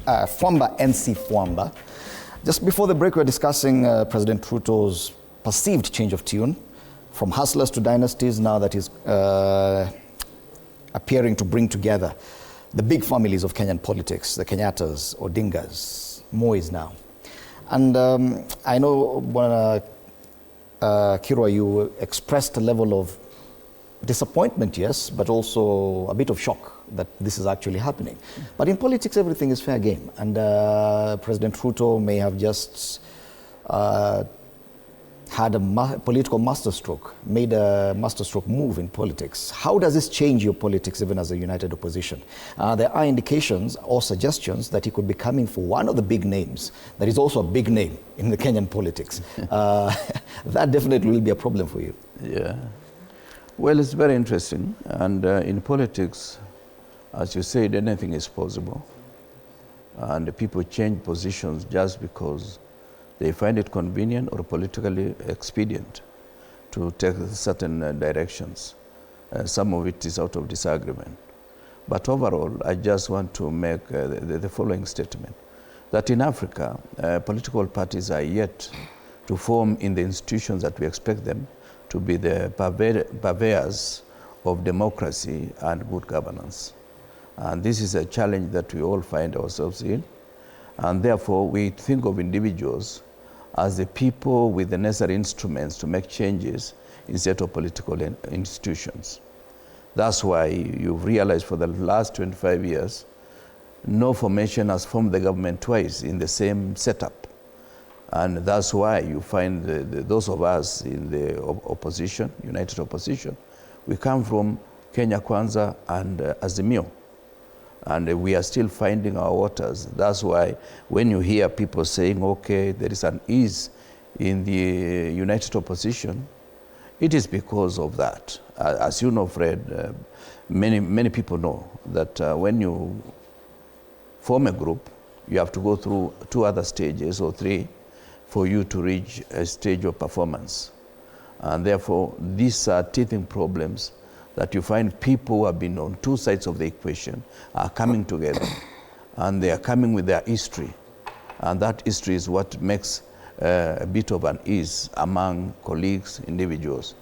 Fwamba NC Fwamba. Just before the break, we were discussing President Ruto's perceived change of tune from hustlers to dynasties, now that he's appearing to bring together the big families of Kenyan politics, the Kenyatas, Odingas, Mois now. And I know, Kirwa, you expressed a level of disappointment, yes, but also a bit of shock that this is actually happening. But in politics, everything is fair game. And President Ruto may have just had a political masterstroke, made a masterstroke move in politics. How does this change your politics even as a united opposition? There are indications or suggestions that he could be coming for one of the big names that is also a big name in the Kenyan politics. That definitely will be a problem for you. Yeah. Well, it's very interesting. And in politics, as you said, anything is possible. And people change positions just because they find it convenient or politically expedient to take certain directions. Some of it is out of disagreement. But overall, I just want to make the following statement, that in Africa, political parties are yet to form in the institutions that we expect them to be the purveyors of democracy and good governance. And this is a challenge that we all find ourselves in. And therefore, we think of individuals as the people with the necessary instruments to make changes instead of political institutions. That's why you've realized for the last 25 years, no formation has formed the government twice in the same setup. And that's why you find those of us in the opposition, united opposition, we come from Kenya Kwanza and Azimio. And we are still finding our waters. That's why when you hear people saying, okay, there is an ease in the united opposition, it is because of that. As you know, Fred, many people know that when you form a group, you have to go through 2 other stages or 3 for you to reach a stage of performance. And therefore, these are teething problems that you find people who have been on 2 sides of the equation are coming together, and they are coming with their history. And that history is what makes a bit of an ease among colleagues, individuals.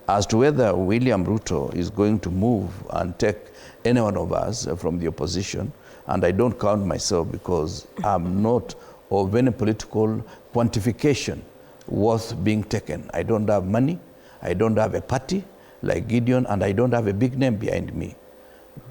As to whether William Ruto is going to move and take any one of us from the opposition, and I don't count myself because I'm not of any political quantification worth being taken. I don't have money, I don't have a party like Gideon, and I don't have a big name behind me.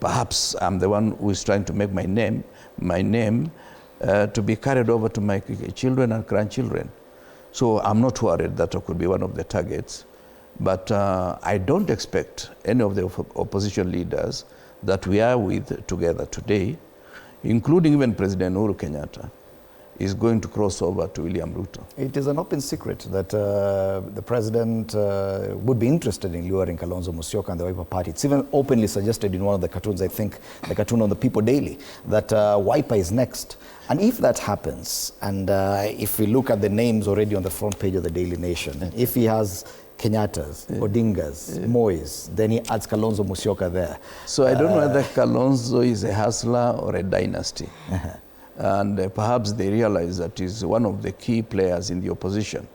Perhaps I'm the one who is trying to make my name to be carried over to my children and grandchildren. So I'm not worried that I could be one of the targets. But I don't expect any of the opposition leaders that we are with together today, including even President Uhuru Kenyatta, is going to cross over to William Ruto. It is an open secret that the president would be interested in luring Kalonzo Musyoka and the Wiper Party. It's even openly suggested in one of the cartoons, I think, the cartoon on the People Daily, that Wiper is next. And if that happens, and if we look at the names already on the front page of the Daily Nation, if he has Kenyatas, Odingas, Mois, then he adds Kalonzo Musyoka there. So I don't know whether Kalonzo is a hustler or a dynasty. And perhaps they realize that he's one of the key players in the opposition.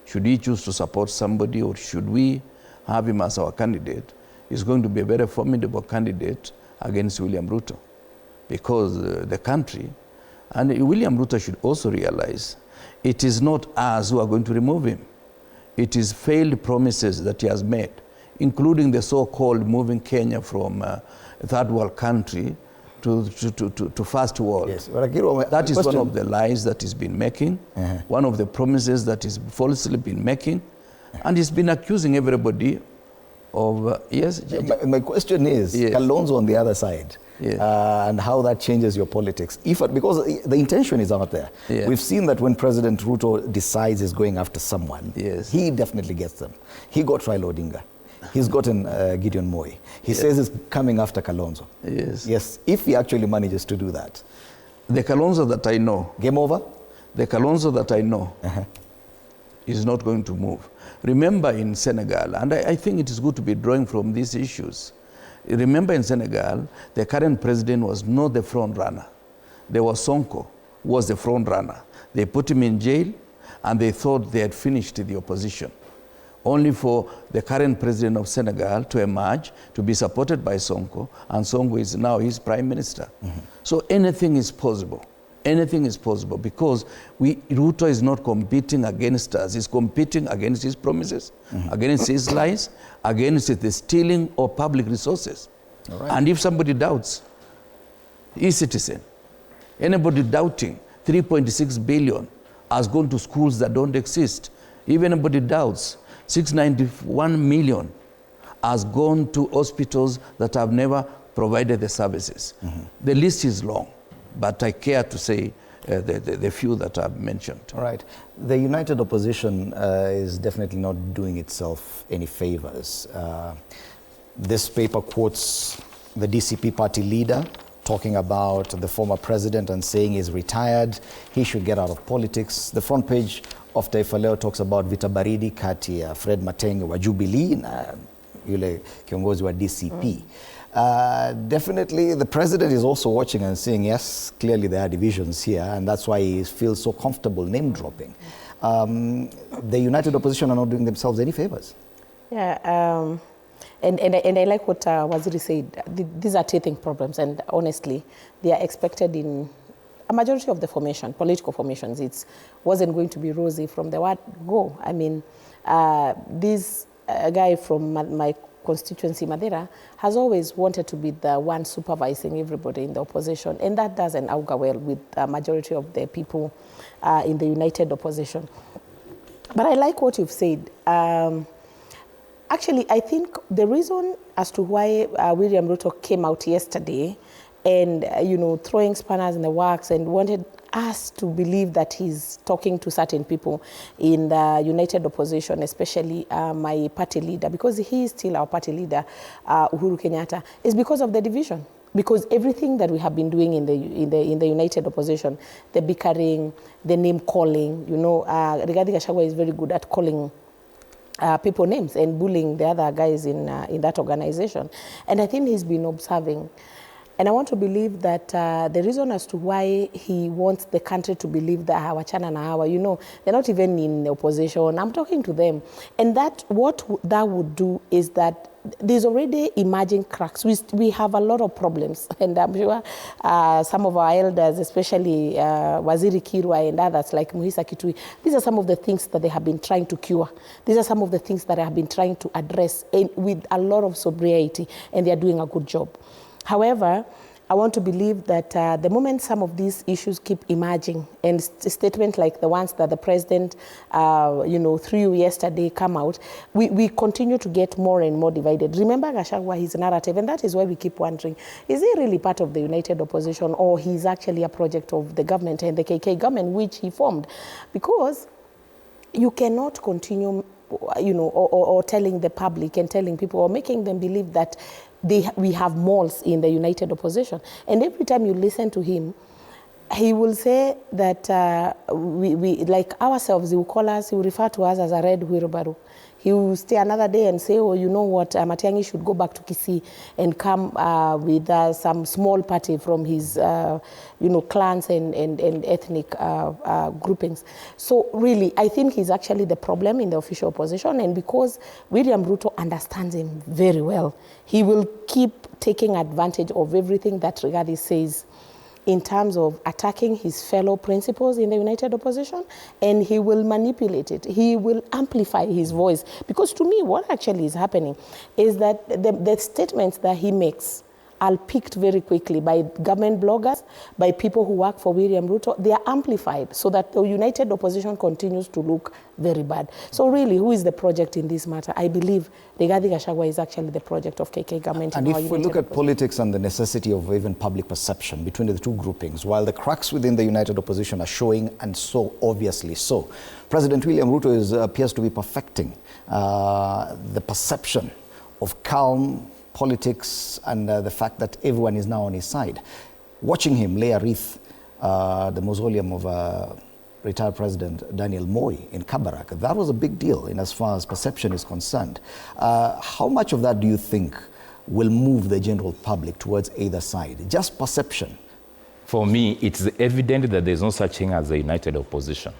Should he choose to support somebody, or should we have him as our candidate? He's going to be a very formidable candidate against William Ruto, because the country, and William Ruto should also realize, it is not us who are going to remove him. It is failed promises that he has made, including the so-called moving Kenya from a third world country to first world. Yes. That is one of the lies that he's been making, one of the promises that he's falsely been making, and he's been accusing everybody of, yes? My question is, yes. Kalonzo on the other side, yes. And how that changes your politics. Because the intention is out there. Yes. We've seen that when President Ruto decides he's going after someone, yes. He definitely gets them. He got Raila Odinga. He's gotten Gideon Moi. He says he's coming after Kalonzo. Yes. Yes, if he actually manages to do that. The Kalonzo that I know. Game over? The Kalonzo that I know is not going to move. Remember in Senegal, and I think it is good to be drawing from these issues. Remember in Senegal, the current president was not the front runner. there was Sonko, who was the front runner. They put him in jail, and they thought they had finished the opposition, only for the current president of Senegal to emerge, to be supported by Sonko, and Sonko is now his prime minister. So anything is possible. Anything is possible, because Ruto is not competing against us. He's competing against his promises, against his lies, against the stealing of public resources. All right. And if somebody doubts, e-citizen, anybody doubting 3.6 billion has gone to schools that don't exist. If anybody doubts, 691 million has gone to hospitals that have never provided the services. The list is long, but I care to say the few that I've mentioned. All right. The united opposition is definitely not doing itself any favors. This paper quotes the DCP party leader talking about the former president and saying he's retired, he should get out of politics. The front page of Taifa Leo talks about vita baridi kati ya Fred Matiang'i wa Jubilee na yule kiongozi wa DCP. Definitely the president is also watching and saying, yes, clearly there are divisions here, and that's why he feels so comfortable name dropping. The united opposition are not doing themselves any favors. Yeah, and I like what Waziri said. These are teething problems, and honestly, they are expected in a majority of the political formations. It wasn't going to be rosy from the word go. I mean, this guy from my constituency, Madeira, has always wanted to be the one supervising everybody in the opposition, and that doesn't augur well with the majority of the people in the united opposition. But I like what you've said. Actually, I think the reason as to why William Ruto came out yesterday and, throwing spanners in the works and wanted us to believe that he's talking to certain people in the united opposition, especially my party leader, because he is still our party leader, Uhuru Kenyatta, is because of the division. Because everything that we have been doing in the united opposition, the bickering, the name calling, Rigathi Gachagua is very good at calling people names and bullying the other guys in that organization. And I think he's been observing. And I want to believe that the reason as to why he wants the country to believe that Wachana na Hawa, they're not even in opposition. I'm talking to them. And what that would do is that there's already emerging cracks. We have a lot of problems. And I'm sure some of our elders, especially Waziri Kirwa and others like Muhisa Kitui, these are some of the things that they have been trying to cure. These are some of the things that they have been trying to address with a lot of sobriety, and they're doing a good job. However, I want to believe that the moment some of these issues keep emerging, and statements like the ones that the president, through yesterday come out, we continue to get more and more divided. Remember Gachagua, his narrative, and that is why we keep wondering, is he really part of the united opposition, or he's actually a project of the government and the KK government, which he formed? Because you cannot continue, or telling the public and telling people or making them believe that we have malls in the united opposition. And every time you listen to him, he will say that we like ourselves, he will call us, he will refer to us as a red wheelbarrow. He will stay another day and say, oh, you know what, Matiang'i should go back to Kisii and come with some small party from his, clans and ethnic groupings. So really, I think he's actually the problem in the official opposition. And because William Ruto understands him very well, he will keep taking advantage of everything that Rigathi says in terms of attacking his fellow principals in the united opposition, and he will manipulate it. He will amplify his voice. Because to me, what actually is happening is that the statements that he makes are picked very quickly by government bloggers, by people who work for William Ruto. They are amplified so that the united opposition continues to look very bad. So really, who is the project in this matter? I believe Rigathi Gachagua is actually the project of KK government. And if we look at politics and the necessity of even public perception between the two groupings, while the cracks within the united opposition are showing, and so obviously so, President William Ruto appears to be perfecting the perception of calm politics and the fact that everyone is now on his side. Watching him lay a wreath, the mausoleum of retired President Daniel Moi in Kabarak, that was a big deal in as far as perception is concerned. How much of that do you think will move the general public towards either side? Just perception for me, it's evident that there's no such thing as a united opposition.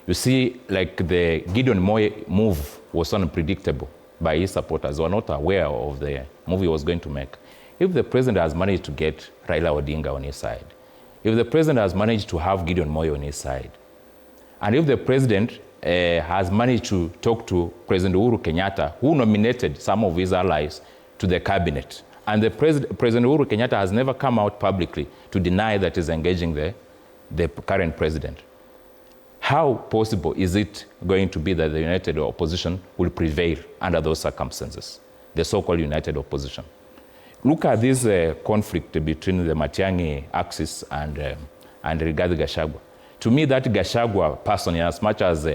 You see, like the Gideon Moi move was unpredictable by his supporters. They were not aware of the move he was going to make. If the president has managed to get Raila Odinga on his side, if the president has managed to have Gideon Moi on his side, and if the president has managed to talk to President Uhuru Kenyatta, who nominated some of his allies to the cabinet, and the President Uhuru Kenyatta has never come out publicly to deny that he's engaging the current president, how possible is it going to be that the united opposition will prevail under those circumstances, the so-called united opposition? Look at this conflict between the Matiang'i axis and Rigathi Gachagua. To me, that Gachagua person, as much as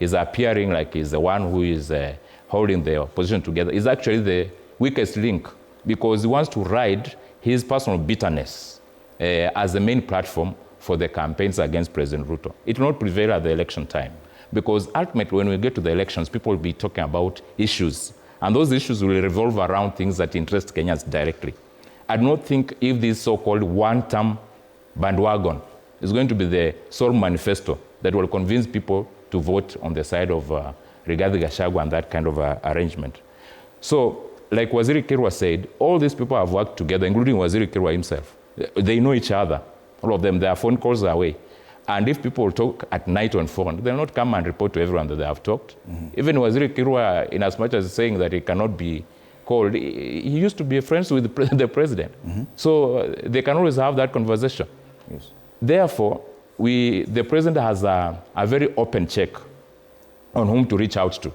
is appearing like he's the one who is holding the opposition together, is actually the weakest link, because he wants to ride his personal bitterness as the main platform for the campaigns against President Ruto. It will not prevail at the election time, because ultimately when we get to the elections, people will be talking about issues, and those issues will revolve around things that interest Kenyans directly. I do not think if this so-called one-term bandwagon is going to be the sole manifesto that will convince people to vote on the side of Rigathi Gachagua and that kind of arrangement. So, like Waziri Kirwa said, all these people have worked together, including Waziri Kirwa himself. They know each other, all of them. Their phone calls are away. And if people talk at night on phone, they'll not come and report to everyone that they have talked. Mm-hmm. Even Waziri Kirwa, in as much as saying that he cannot be called, he used to be friends with the president. Mm-hmm. So they can always have that conversation. Yes. Therefore, the president has a very open check on whom to reach out to.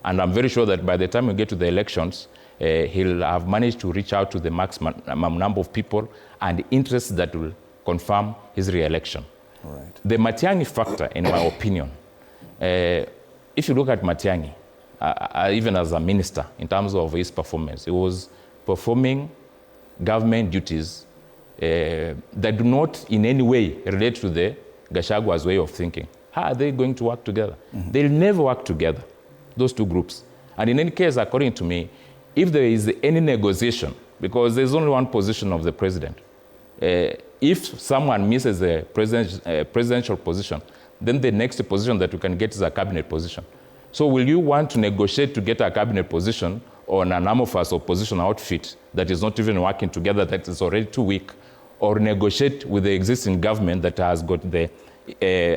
And I'm very sure that by the time we get to the elections, he'll have managed to reach out to the maximum number of people and interests that will confirm his re-election. Right. The Matiang'i factor, in my opinion, if you look at Matiang'i, even as a minister, in terms of his performance, he was performing government duties that do not in any way relate to the Gachagua's way of thinking. How are they going to work together? Mm-hmm. They'll never work together, those two groups. And in any case, according to me, if there is any negotiation, because there's only one position of the president, if someone misses the presidential position, then the next position that you can get is a cabinet position. So will you want to negotiate to get a cabinet position on an amorphous opposition outfit that is not even working together, that is already too weak, or negotiate with the existing government that has got the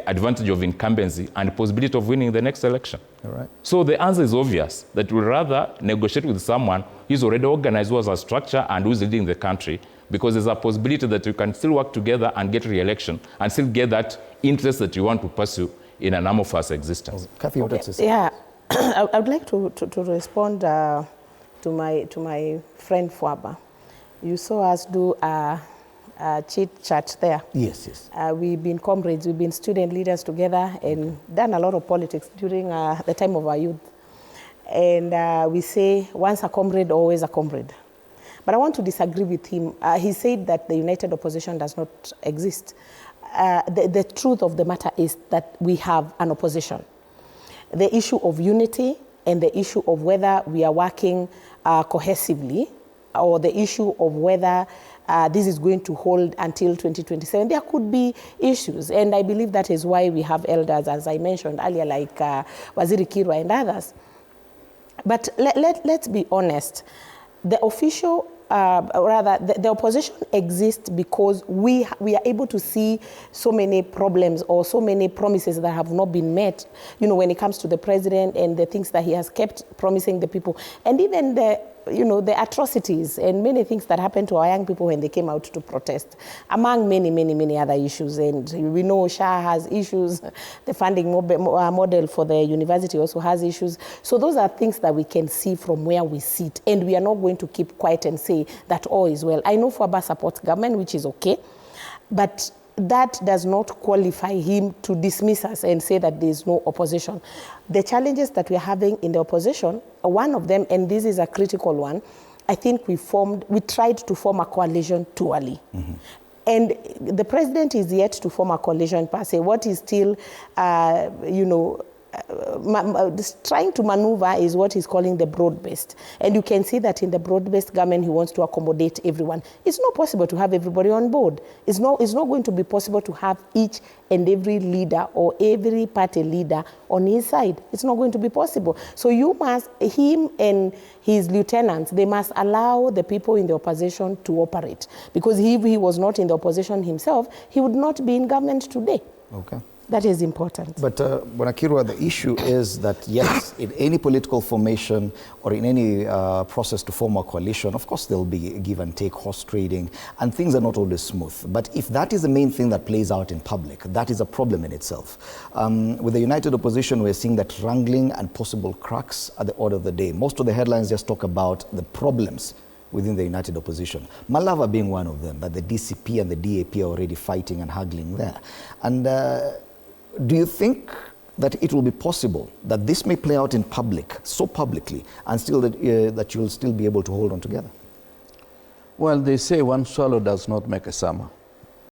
advantage of incumbency and possibility of winning the next election? All right. So the answer is obvious, that we'll rather negotiate with someone who's already organized, who has a structure and who's leading the country, because there's a possibility that you can still work together and get re-election and still get that interest that you want to pursue in an amorphous existence. Kathy, what else? Yeah, I would like to respond to my friend Fwaba. You saw us do a chit chat there. Yes, yes. We've been comrades, we've been student leaders together and done a lot of politics during the time of our youth. And we say, once a comrade, always a comrade. But I want to disagree with him. He said that the united opposition does not exist. The truth of the matter is that we have an opposition. The issue of unity and the issue of whether we are working cohesively, or the issue of whether this is going to hold until 2027, there could be issues. And I believe that is why we have elders, as I mentioned earlier, like Waziri Kirwa and others. But let's be honest. The official, the opposition exists because we are able to see so many problems or so many promises that have not been met, you know, when it comes to the president and the things that he has kept promising the people. And even the atrocities and many things that happened to our young people when they came out to protest, among many other issues. And we know SHA has issues, the funding model for the university also has issues. So those are things that we can see from where we sit, and we are not going to keep quiet and say that all is well. I know Fwaba supports government, which is okay, but that does not qualify him to dismiss us and say that there is no opposition. The challenges that we're having in the opposition, one of them, and this is a critical one, I think we tried to form a coalition too early. Mm-hmm. And the president is yet to form a coalition per se. What is still, trying to maneuver is what he's calling the broad-based. And you can see that in the broad-based government, he wants to accommodate everyone. It's not possible to have everybody on board. It's not going to be possible to have each and every leader or every party leader on his side. It's not going to be possible. So him and his lieutenants, they must allow the people in the opposition to operate. Because if he was not in the opposition himself, he would not be in government today. Okay. That is important. But Bonakirwa, the issue is that, yes, in any political formation or in any process to form a coalition, of course, there'll be give and take, horse trading, and things are not always smooth. But if that is the main thing that plays out in public, that is a problem in itself. With the united opposition, we're seeing that wrangling and possible cracks are the order of the day. Most of the headlines just talk about the problems within the united opposition. Malava being one of them, that the DCP and the DAP are already fighting and haggling there. And do you think that it will be possible that this may play out in public, so publicly, and still that you'll still be able to hold on together? Well, they say one swallow does not make a summer.